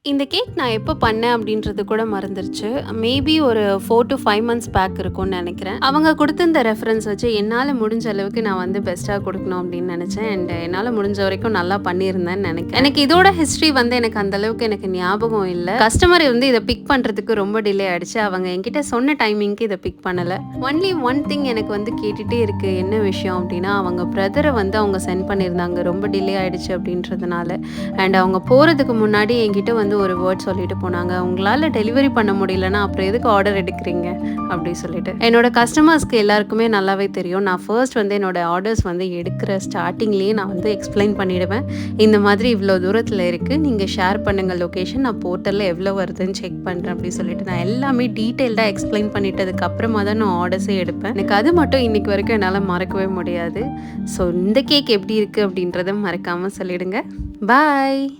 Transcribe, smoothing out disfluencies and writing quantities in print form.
இந்த கேக் நான் எப்போ பண்ணேன் அப்படின்றது கூட மறந்துருச்சு. மேபி ஒரு 4 to 5 மந்த்ஸ் பேக் இருக்கும்னு நெனைக்கிறேன். அவங்க குடுத்த இந்த ரெஃபரன்ஸ் வச்சு என்னால முடிஞ்ச அளவுக்கு நான் வந்து பெஸ்ட்டா குடுக்கணும் அப்படின்னு நெனச்சேன். அண்ட் என்னால முடிஞ்ச வரைக்கும் நல்லா பண்ணியிருந்தேன்னு நெனைக்கிறேன். எனக்கு இதோட ஹிஸ்ட்ரி வந்து எனக்கு அந்த அளவுக்கு எனக்கு ஞாபகம் இல்ல. கஸ்டமர் வந்து இத பிக் பண்றதுக்கு ரொம்ப டிலே ஆயிடுச்சு. அவங்க என்கிட்ட சொன்ன டைமிங்க்கு இத பிக் பண்ணல. ஒன்லி ஒன் திங் எனக்கு வந்து கேட்டுட்டே இருக்கு. என்ன விஷயம் அப்படின்னா, அவங்க பிரதர வந்து அவங்க சென்ட் பண்ணியிருந்தாங்க. ரொம்ப டிலே ஆயிடுச்சு அப்படின்றதுனால. அண்ட் அவங்க போறதுக்கு முன்னாடி என்கிட்ட வந்து ஒரு வேர்ட் சொல்லிட்டு போனாங்க. "உங்களால டெலிவரி பண்ண முடியலன்னா, அப்புறம் எதுக்கு ஆர்டர் எடுக்கிறீங்க?" அப்படி சொல்லிட்டு. என்னோட கஸ்டமர்ஸ்க்கு எல்லாருக்குமே நல்லாவே தெரியும். நான் ஃபர்ஸ்ட் வந்து என்னோட ஆர்டர்ஸ் வந்து எடுக்கிற ஸ்டார்ட்டிங்லேயே நான் வந்து எக்ஸ்ப்ளைன் பண்ணிடுவேன். இந்த மாதிரி இவ்வளோ தூரத்தில இருக்கு. நீங்க ஷேர் பண்ணுங்க லொகேஷன். நான் போர்ட்டல்ல எவ்வளோ வருதுன்னு செக் பண்றேன் அப்படி சொல்லிட்டு நான் எல்லாமே டீட்டெயில்டா எக்ஸ்ப்ளைன் பண்ணிட்டதுக்கு அப்புறமா தான் நான் ஆர்டர்ஸே எடுப்பேன். எனக்கு அது மட்டும் இன்னைக்கு வரைக்கும் என்னால மறக்கவே முடியாது. ஸோ இந்த கேக் எப்படி இருக்கு அப்படின்றத மறக்காம சொல்லிடுங்க. பாய்.